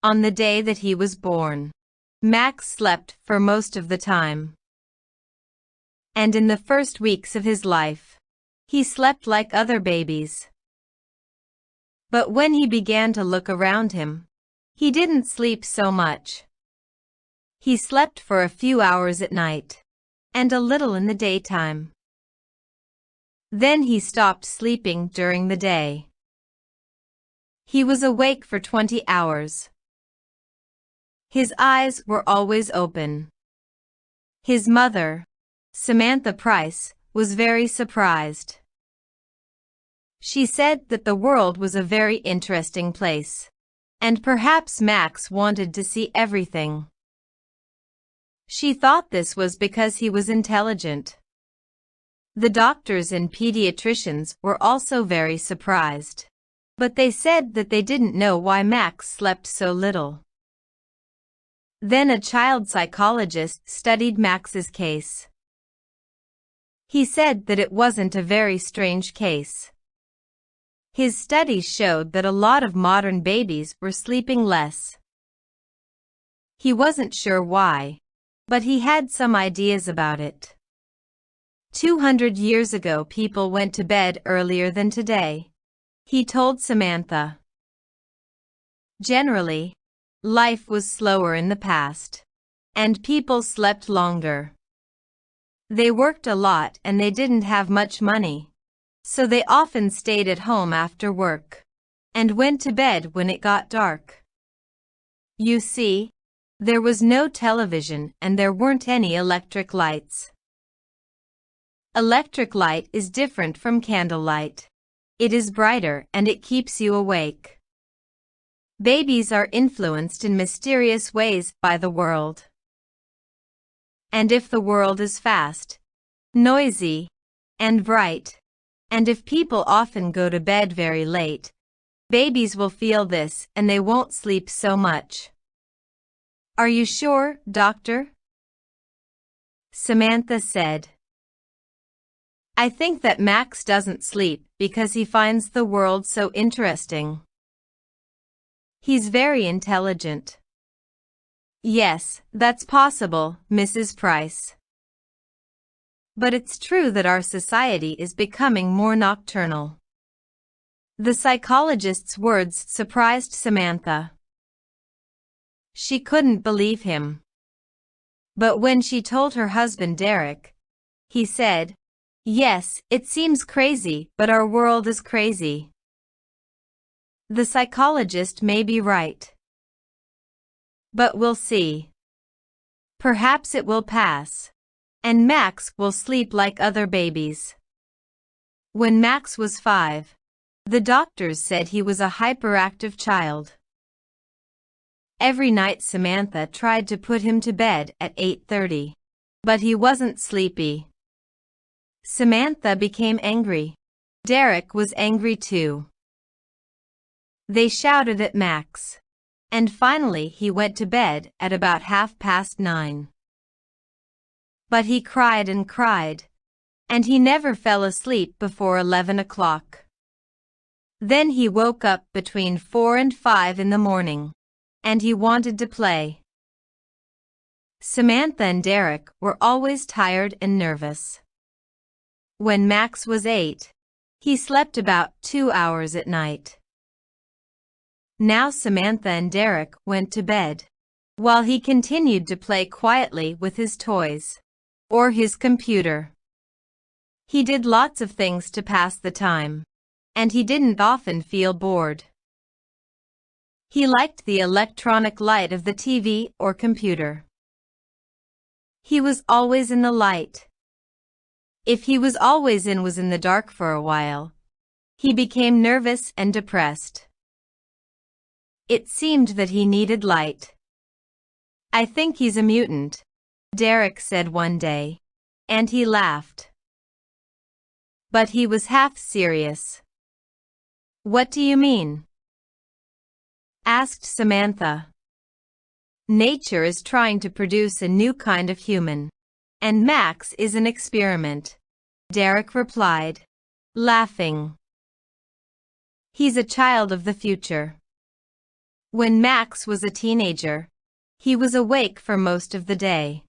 On the day that he was born, Max slept for most of the time. And in the first weeks of his life, he slept like other babies. But when he began to look around him, he didn't sleep so much. He slept for a few hours at night, and a little in the daytime. Then he stopped sleeping during the day. He was awake for 20 hours. His eyes were always open. His mother, Samantha Price, was very surprised. She said that the world was a very interesting place, and perhaps Max wanted to see everything. She thought this was because he was intelligent. The doctors and pediatricians were also very surprised, but they said that they didn't know why Max slept so little. Then a child psychologist studied Max's case. He said that it wasn't a very strange case. His studies showed that a lot of modern babies were sleeping less. He wasn't sure why, but he had some ideas about it. 200 years ago people went to bed earlier than today, he told Samantha. Generally, life was slower in the past, and people slept longer. They worked a lot and they didn't have much money, so they often stayed at home after work, and went to bed when it got dark. You see, there was no television and there weren't any electric lights. Electric light is different from candlelight. It is brighter and it keeps you awake. Babies are influenced in mysterious ways by the world. And if the world is fast, noisy, and bright, and if people often go to bed very late, babies will feel this and they won't sleep so much. Are you sure, doctor? Samantha said. I think that Max doesn't sleep because he finds the world so interesting. He's very intelligent. Yes, that's possible, Mrs. Price. But it's true that our society is becoming more nocturnal. The psychologist's words surprised Samantha. She couldn't believe him. But when she told her husband Derek, he said, "Yes, it seems crazy, but our world is crazy." The psychologist may be right. But we'll see. Perhaps it will pass, and Max will sleep like other babies. When Max was 5, the doctors said he was a hyperactive child. Every night Samantha tried to put him to bed at 8:30, but he wasn't sleepy. Samantha became angry. Derek was angry too. They shouted at Max, and finally he went to bed at about 9:30. But he cried and cried, and he never fell asleep before 11 o'clock. Then he woke up between 4 and 5 in the morning, and he wanted to play. Samantha and Derek were always tired and nervous. When Max was 8, he slept about 2 hours at night. Now Samantha and Derek went to bed, while he continued to play quietly with his toys, or his computer. He did lots of things to pass the time, and he didn't often feel bored. He liked the electronic light of the TV or computer. He was always in the light. If he was always in the dark for a while, he became nervous and depressed. It seemed that he needed light. I think he's a mutant, Derek said one day, and he laughed. But he was half serious. What do you mean? Asked Samantha. Nature is trying to produce a new kind of human, and Max is an experiment, Derek replied, laughing. He's a child of the future. When Max was a teenager, he was awake for most of the day.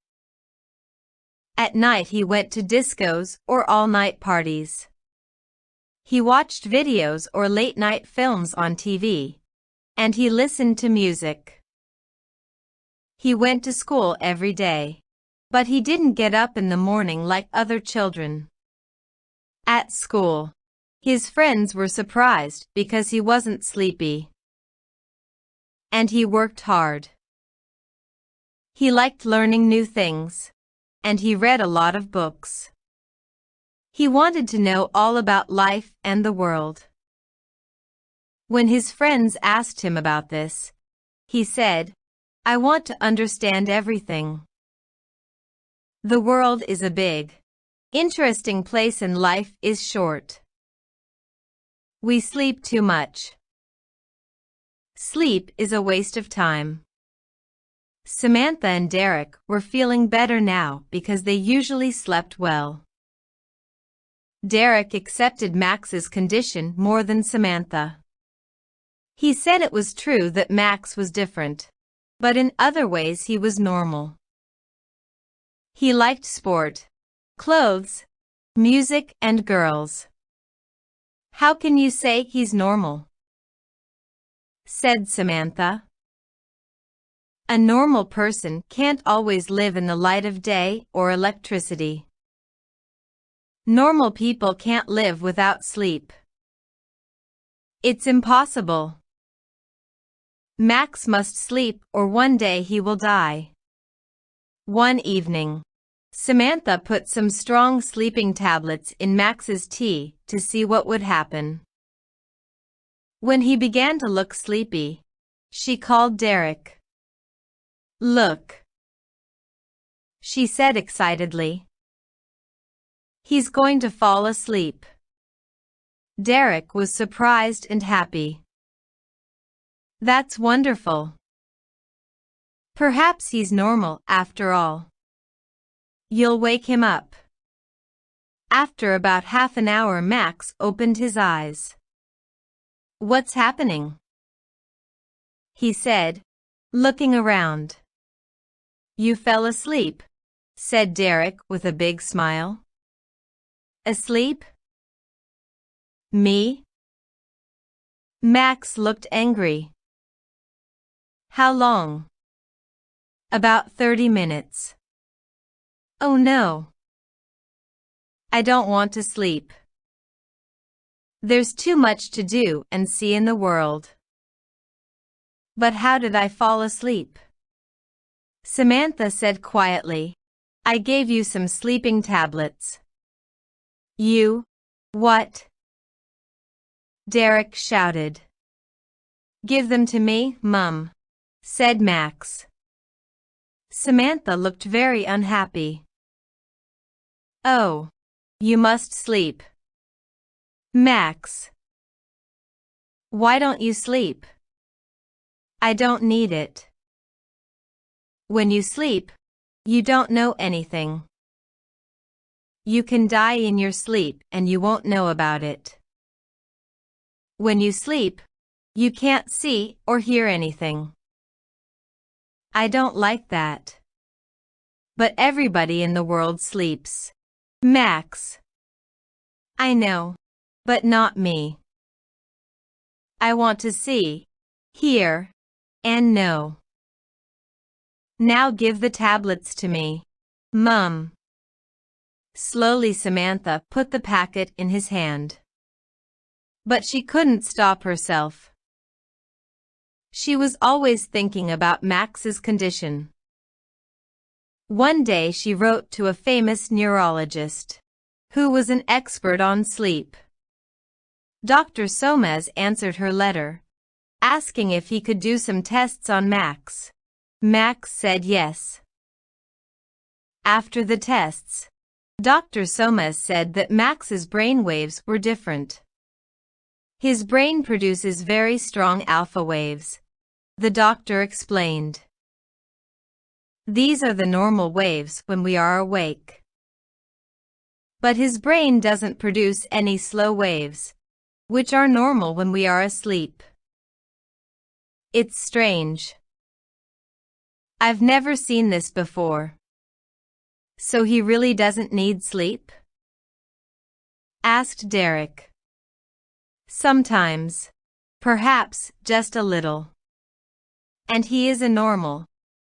At night he went to discos or all-night parties. He watched videos or late-night films on TV, and he listened to music. He went to school every day, but he didn't get up in the morning like other children. At school, his friends were surprised because he wasn't sleepy. And he worked hard. He liked learning new things, and he read a lot of books. He wanted to know all about life and the world. When his friends asked him about this, he said, "I want to understand everything." The world is a big, interesting place and life is short. We sleep too much. Sleep is a waste of time. Samantha and Derek were feeling better now because they usually slept well. Derek accepted Max's condition more than Samantha. He said it was true that Max was different, but in other ways he was normal. He liked sport, clothes, music, and girls. "How can you say he's normal?" said Samantha. "A normal person can't always live in the light of day or electricity. Normal people can't live without sleep. It's impossible. Max must sleep or one day he will die." One evening, Samantha put some strong sleeping tablets in Max's tea to see what would happen. When he began to look sleepy, she called Derek. "Look," she said excitedly. "He's going to fall asleep." Derek was surprised and happy. "That's wonderful. Perhaps he's normal after all. You'll wake him up." After about half an hour, Max opened his eyes. "What's happening?" he said, looking around. "You fell asleep," said Derek with a big smile. "Asleep? Me?" Max looked angry. "How long?" "About 30 minutes. "Oh no. I don't want to sleep. There's too much to do and see in the world." "But how did I fall asleep?" Samantha said quietly, "I gave you some sleeping tablets." "You? What?" Derek shouted. "Give them to me, Mum," said Max. Samantha looked very unhappy. "Oh, you must sleep." "Max, why don't you sleep?" "I don't need it." "When you sleep, you don't know anything. You can die in your sleep and you won't know about it. When you sleep, you can't see or hear anything." "I don't like that." "But everybody in the world sleeps, Max." "I know, but not me. I want to see, hear, and know." "Now give the tablets to me, Mum." Slowly Samantha put the packet in his hand. But she couldn't stop herself. She was always thinking about Max's condition. One day she wrote to a famous neurologist, who was an expert on sleep. Dr. Somers answered her letter, asking if he could do some tests on Max. Max said yes. After the tests, Dr. Somers said that Max's brain waves were different. "His brain produces very strong alpha waves," the doctor explained. "These are the normal waves when we are awake. But his brain doesn't produce any slow waves, which are normal when we are asleep." It's strange. I've never seen this before. So he really doesn't need sleep? Asked Derek. Sometimes. Perhaps just a little. And he is a normal,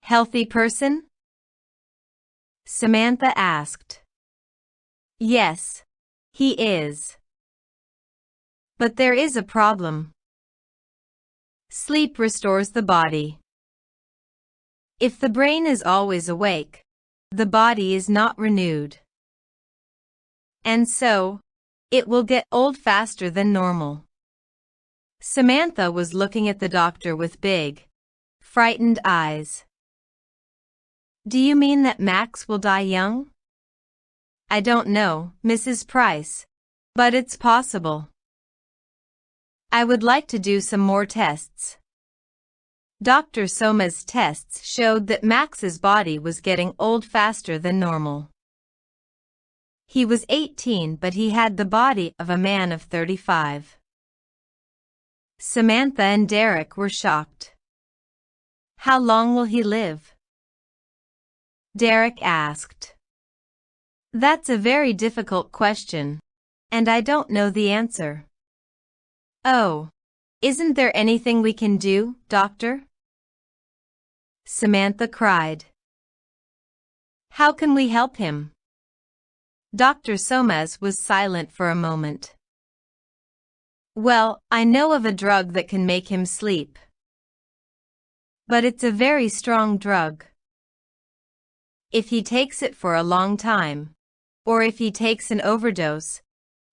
healthy person? Samantha asked. Yes, he is. But there is a problem. Sleep restores the body. If the brain is always awake, the body is not renewed. And so, it will get old faster than normal. Samantha was looking at the doctor with big, frightened eyes. Do you mean that Max will die young? I don't know, Mrs. Price, but it's possible. I would like to do some more tests. Dr. Soma's tests showed that Max's body was getting old faster than normal. He was 18, but he had the body of a man of 35. Samantha and Derek were shocked. How long will he live? Derek asked. That's a very difficult question, and I don't know the answer. Oh, isn't there anything we can do, Doctor? Samantha cried. How can we help him? Dr. Somas was silent for a moment. Well, I know of a drug that can make him sleep. But it's a very strong drug. If he takes it for a long time, or if he takes an overdose,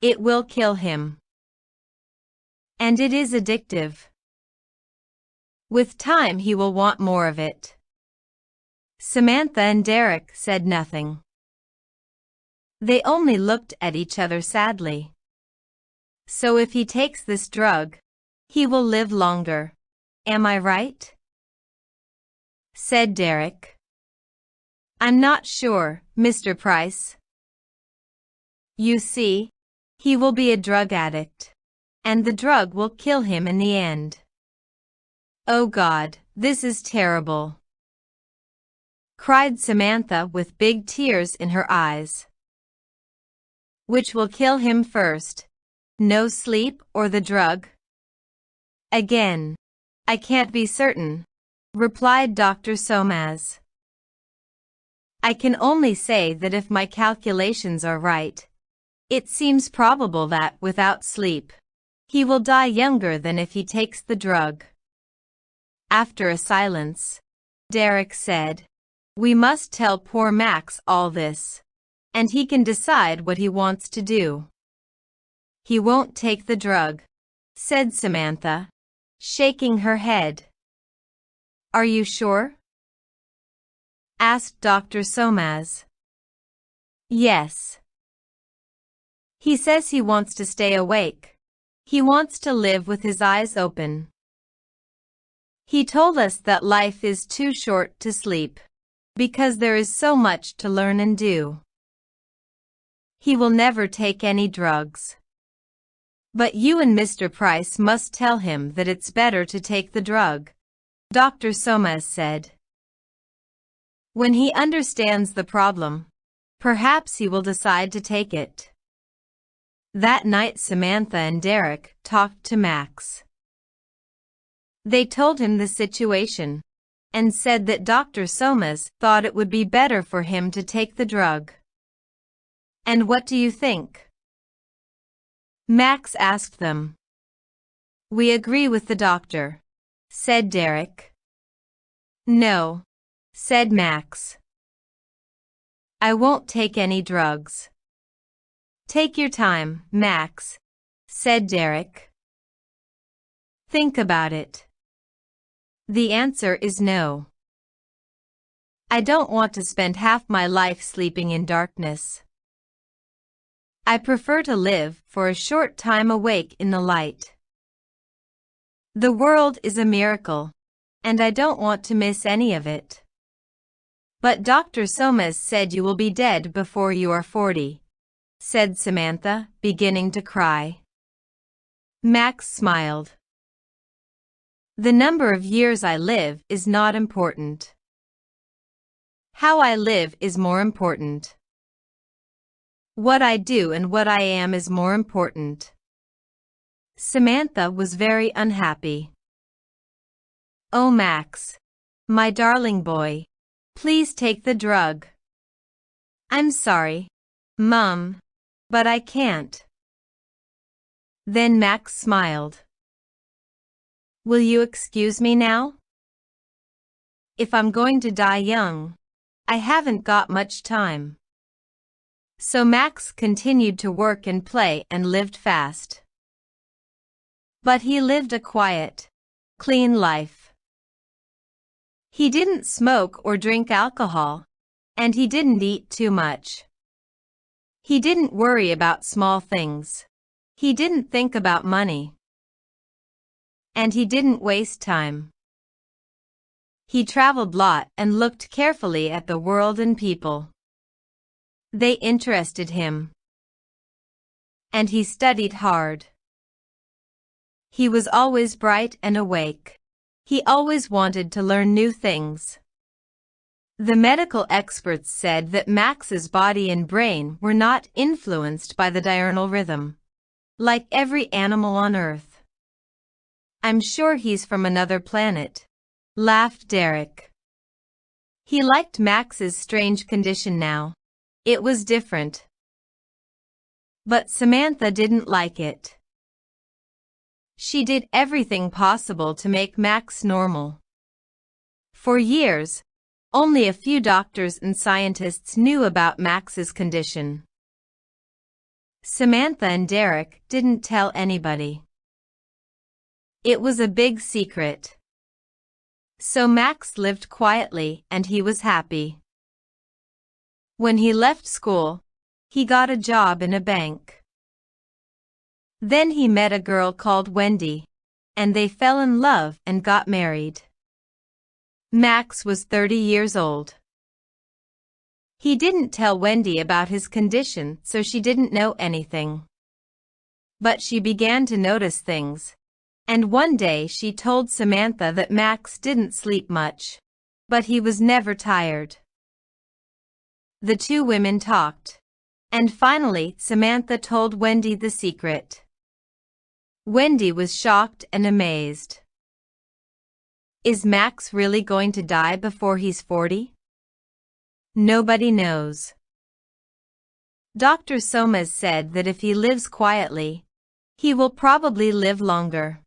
it will kill him. And it is addictive. With time he will want more of it. Samantha and Derek said nothing. They only looked at each other sadly. So if he takes this drug, he will live longer. Am I right? Said Derek. I'm not sure, Mr. Price. You see, he will be a drug addict, and the drug will kill him in the end. Oh God, this is terrible, cried Samantha with big tears in her eyes. Which will kill him first, no sleep or the drug? Again, I can't be certain, replied Dr. Somas. I can only say that if my calculations are right, it seems probable that without sleep, he will die younger than if he takes the drug. After a silence, Derek said, We must tell poor Max all this, and he can decide what he wants to do. He won't take the drug, said Samantha, shaking her head. Are you sure? Asked Dr. Somas. Yes. He says he wants to stay awake. He wants to live with his eyes open. He told us that life is too short to sleep, because there is so much to learn and do. He will never take any drugs. But you and Mr. Price must tell him that it's better to take the drug, Dr. Somas said. When he understands the problem, perhaps he will decide to take it. That night Samantha and Derek talked to Max. They told him the situation, and said that Dr. Somas thought it would be better for him to take the drug. And what do you think? Max asked them. We agree with the doctor, said Derek. No, said Max. I won't take any drugs. Take your time, Max, said Derek. Think about it. The answer is no. I don't want to spend half my life sleeping in darkness. I prefer to live for a short time awake in the light. The world is a miracle, and I don't want to miss any of it. But Dr. Somas said you will be dead before you are 40, said Samantha, beginning to cry. Max smiled. The number of years I live is not important. How I live is more important. What I do and what I am is more important. Samantha was very unhappy. Oh, Max, my darling boy, please take the drug. I'm sorry, Mum, but I can't. Then Max smiled. Will you excuse me now? If I'm going to die young, I haven't got much time. So Max continued to work and play and lived fast. But he lived a quiet, clean life. He didn't smoke or drink alcohol, and he didn't eat too much. He didn't worry about small things. He didn't think about money. And he didn't waste time. He traveled a lot and looked carefully at the world and people. They interested him. And he studied hard. He was always bright and awake. He always wanted to learn new things. The medical experts said that Max's body and brain were not influenced by the diurnal rhythm, like every animal on Earth. I'm sure he's from another planet, laughed Derek. He liked Max's strange condition now. It was different. But Samantha didn't like it. She did everything possible to make Max normal. For years, only a few doctors and scientists knew about Max's condition. Samantha and Derek didn't tell anybody. It was a big secret. So Max lived quietly and he was happy. When he left school, he got a job in a bank. Then he met a girl called Wendy, and they fell in love and got married. Max was 30 years old. He didn't tell Wendy about his condition, so she didn't know anything. But she began to notice things, and one day she told Samantha that Max didn't sleep much, but he was never tired. The two women talked, and finally Samantha told Wendy the secret. Wendy was shocked and amazed. Is Max really going to die before he's 40? Nobody knows. Dr. Somers said that if he lives quietly, he will probably live longer.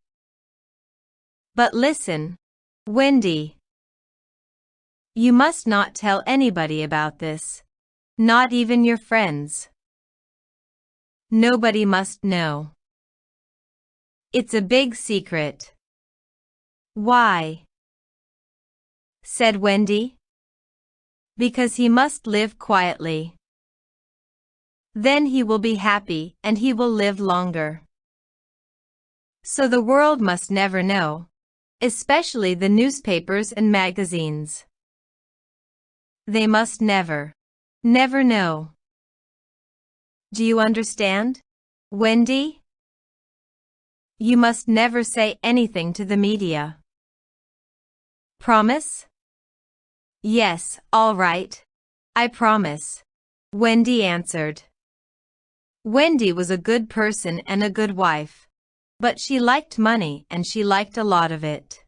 But listen, Wendy. You must not tell anybody about this. Not even your friends. Nobody must know. It's a big secret. Why? Said Wendy. Because he must live quietly. Then he will be happy and he will live longer. So the world must never know, especially the newspapers and magazines. They must never know. Do you understand, Wendy? You must never say anything to the media. Promise? Yes, all right. I promise, Wendy answered. Wendy was a good person and a good wife, but she liked money and she liked a lot of it.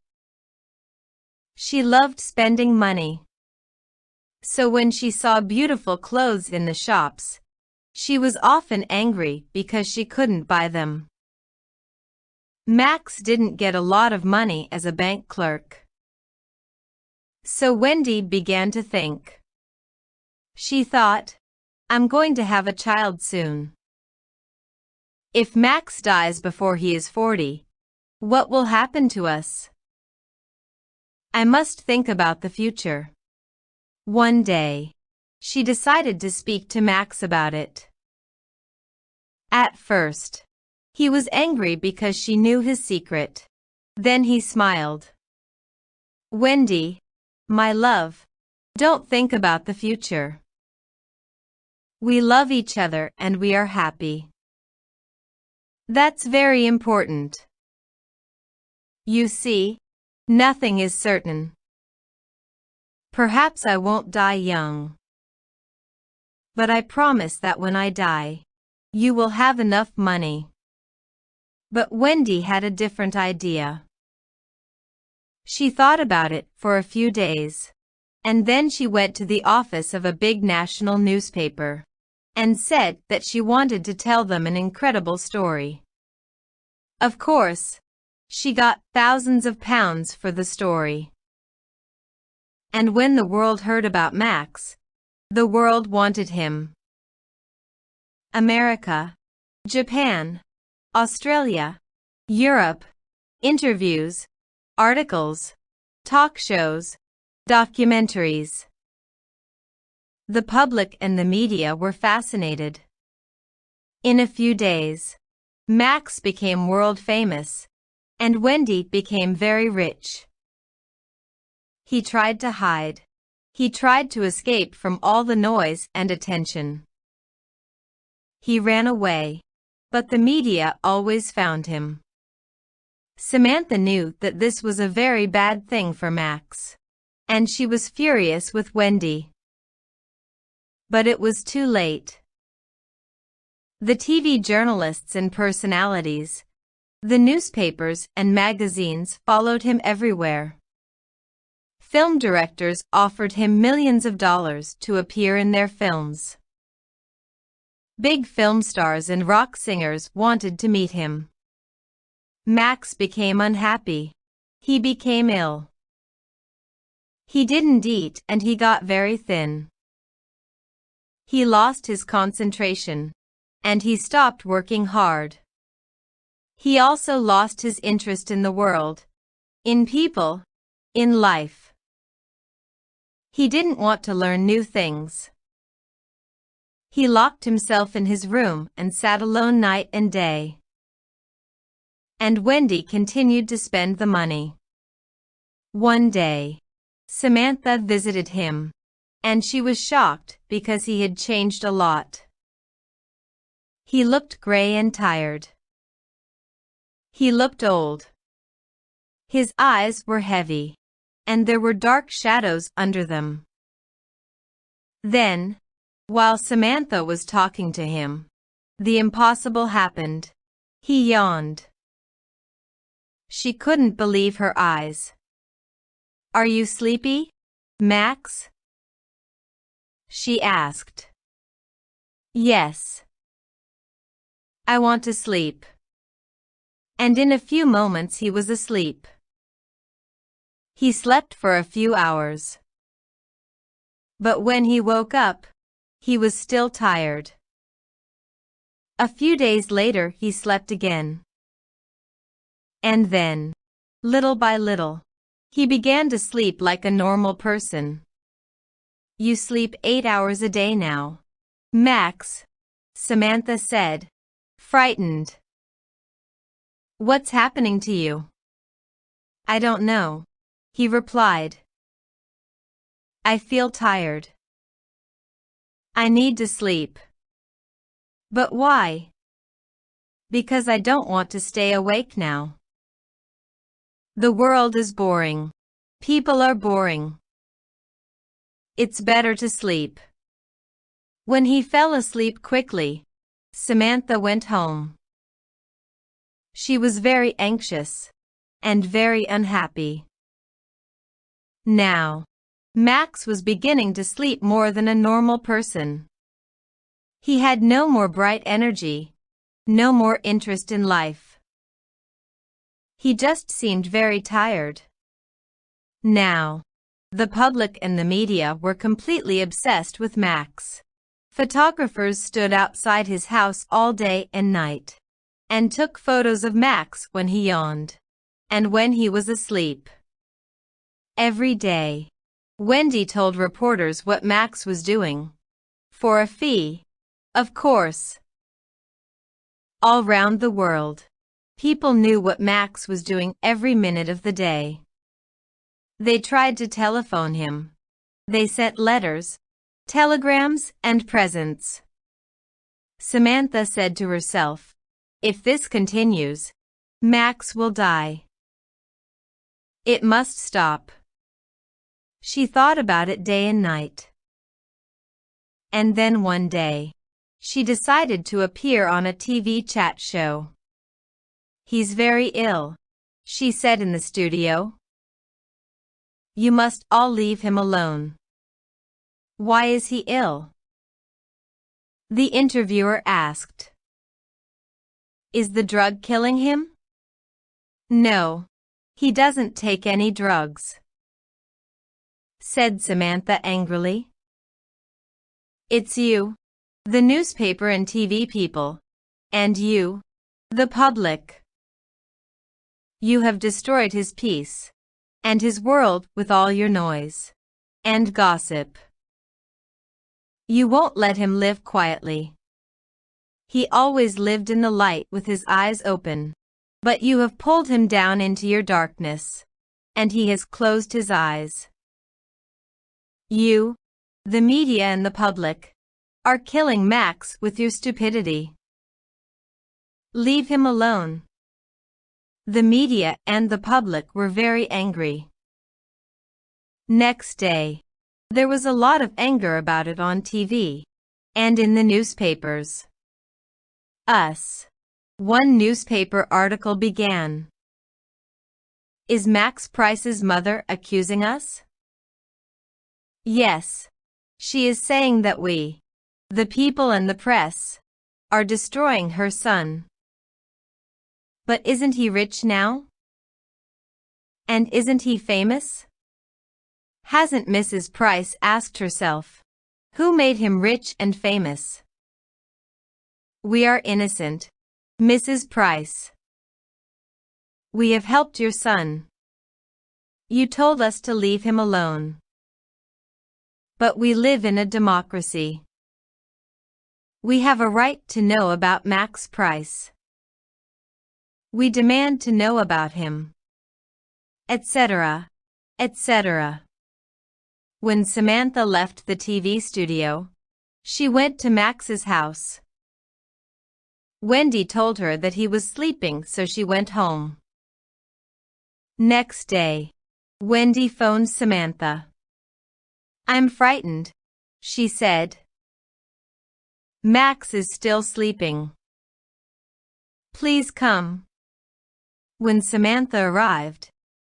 She loved spending money. So when she saw beautiful clothes in the shops, she was often angry because she couldn't buy them. Max didn't get a lot of money as a bank clerk. So Wendy began to think. She thought, I'm going to have a child soon. If Max dies before he is 40, what will happen to us? I must think about the future. One day, she decided to speak to Max about it. At first, he was angry because she knew his secret. Then he smiled. Wendy, my love, don't think about the future. We love each other and we are happy. That's very important. You see, Nothing is certain. Perhaps I won't die young. But I promise that when I die, you will have enough money. But Wendy had a different idea. She thought about it for a few days, and then she went to the office of a big national newspaper and said that she wanted to tell them an incredible story. Of course, she got thousands of pounds for the story. And when the world heard about Max, the world wanted him. America, Japan, Australia, Europe, interviews, articles, talk shows, documentaries. The public and the media were fascinated. In a few days, Max became world famous, and Wendy became very rich. He tried to hide. He tried to escape from all the noise and attention. He ran away, but the media always found him. Samantha knew that this was a very bad thing for Max, and she was furious with Wendy. But it was too late. The TV journalists and personalities, the newspapers and magazines followed him everywhere. Film directors offered him millions of dollars to appear in their films. Big film stars and rock singers wanted to meet him. Max became unhappy. He became ill. He didn't eat and he got very thin. He lost his concentration, and he stopped working hard. He also lost his interest in the world, in people, in life. He didn't want to learn new things. He locked himself in his room and sat alone night and day. And Wendy continued to spend the money. One day, Samantha visited him, and she was shocked because he had changed a lot. He looked gray and tired. He looked old. His eyes were heavy, and there were dark shadows under them. Then, while Samantha was talking to him, the impossible happened. He yawned. She couldn't believe her eyes. "Are you sleepy, Max?" she asked. "Yes. I want to sleep." And in a few moments he was asleep. He slept for a few hours. But when he woke up, he was still tired. A few days later he slept again. And then, little by little, he began to sleep like a normal person. "You sleep 8 hours a day now, Max," Samantha said, frightened. "What's happening to you?" "I don't know," he replied. "I feel tired. I need to sleep." "But why?" "Because I don't want to stay awake now. The world is boring. People are boring. It's better to sleep." When he fell asleep quickly, Samantha went home. She was very anxious and very unhappy. Now, Max was beginning to sleep more than a normal person. He had no more bright energy, no more interest in life. He just seemed very tired. Now, the public and the media were completely obsessed with Max. Photographers stood outside his house all day and night and took photos of Max when he yawned and when he was asleep. Every day, Wendy told reporters what Max was doing. For a fee, of course. All round the world, people knew what Max was doing every minute of the day. They tried to telephone him. They sent letters, telegrams, and presents. Samantha said to herself, "If this continues, Max will die." It must stop. She thought about it day and night. And then one day, she decided to appear on a TV chat show. "He's very ill," she said in the studio. "You must all leave him alone." "Why is he ill?" the interviewer asked. "Is the drug killing him?" "No, he doesn't take any drugs," said Samantha angrily. "It's you, the newspaper and TV people, and you, the public. You have destroyed his peace and his world with all your noise and gossip. You won't let him live quietly. He always lived in the light with his eyes open, but you have pulled him down into your darkness, and he has closed his eyes. You, the media and the public, are killing Max with your stupidity. Leave him alone." The media and the public were very angry. Next day, there was a lot of anger about it on TV and in the newspapers. One newspaper article began. "Is Max Price's mother accusing us?" "Yes. She is saying that we, the people and the press, are destroying her son." "But isn't he rich now? And isn't he famous?" Hasn't Mrs. Price asked herself, who made him rich and famous? "We are innocent, Mrs. Price. We have helped your son. You told us to leave him alone. But we live in a democracy. We have a right to know about Max Price. We demand to know about him," etc., etc. When Samantha left the TV studio, she went to Max's house. Wendy told her that he was sleeping, so she went home. Next day, Wendy phoned Samantha. "I'm frightened," she said. "Max is still sleeping. Please come." When Samantha arrived,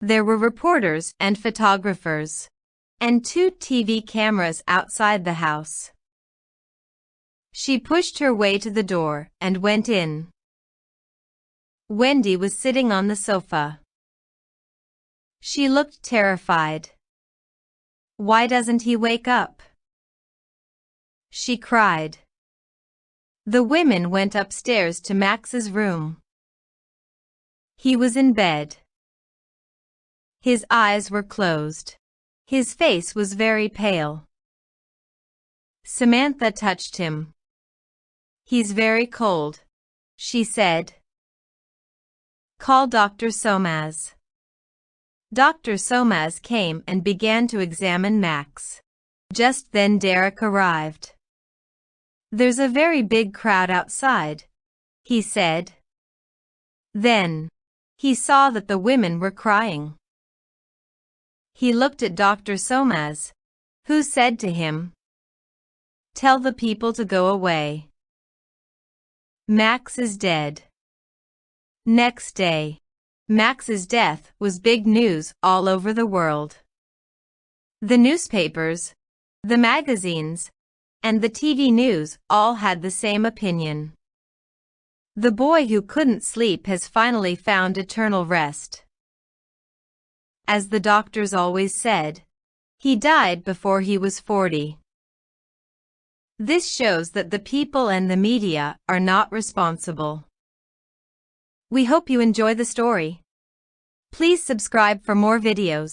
there were reporters and photographers, and 2 TV cameras outside the house. She pushed her way to the door and went in. Wendy was sitting on the sofa. She looked terrified. "Why doesn't he wake up?" she cried. The women went upstairs to Max's room. He was in bed. His eyes were closed. His face was very pale. Samantha touched him. "He's very cold," she said. "Call Dr. Somaz." Dr. Somaz came and began to examine Max. Just then Derek arrived. "There's a very big crowd outside," he said. Then, he saw that the women were crying. He looked at Dr. Somaz, who said to him, "Tell the people to go away. Max is dead." Next day, Max's death was big news all over the world. The newspapers, the magazines, and the TV news all had the same opinion. The boy who couldn't sleep has finally found eternal rest. As the doctors always said, he died before he was 40. This shows that the people and the media are not responsible. We hope you enjoy the story. Please subscribe for more videos.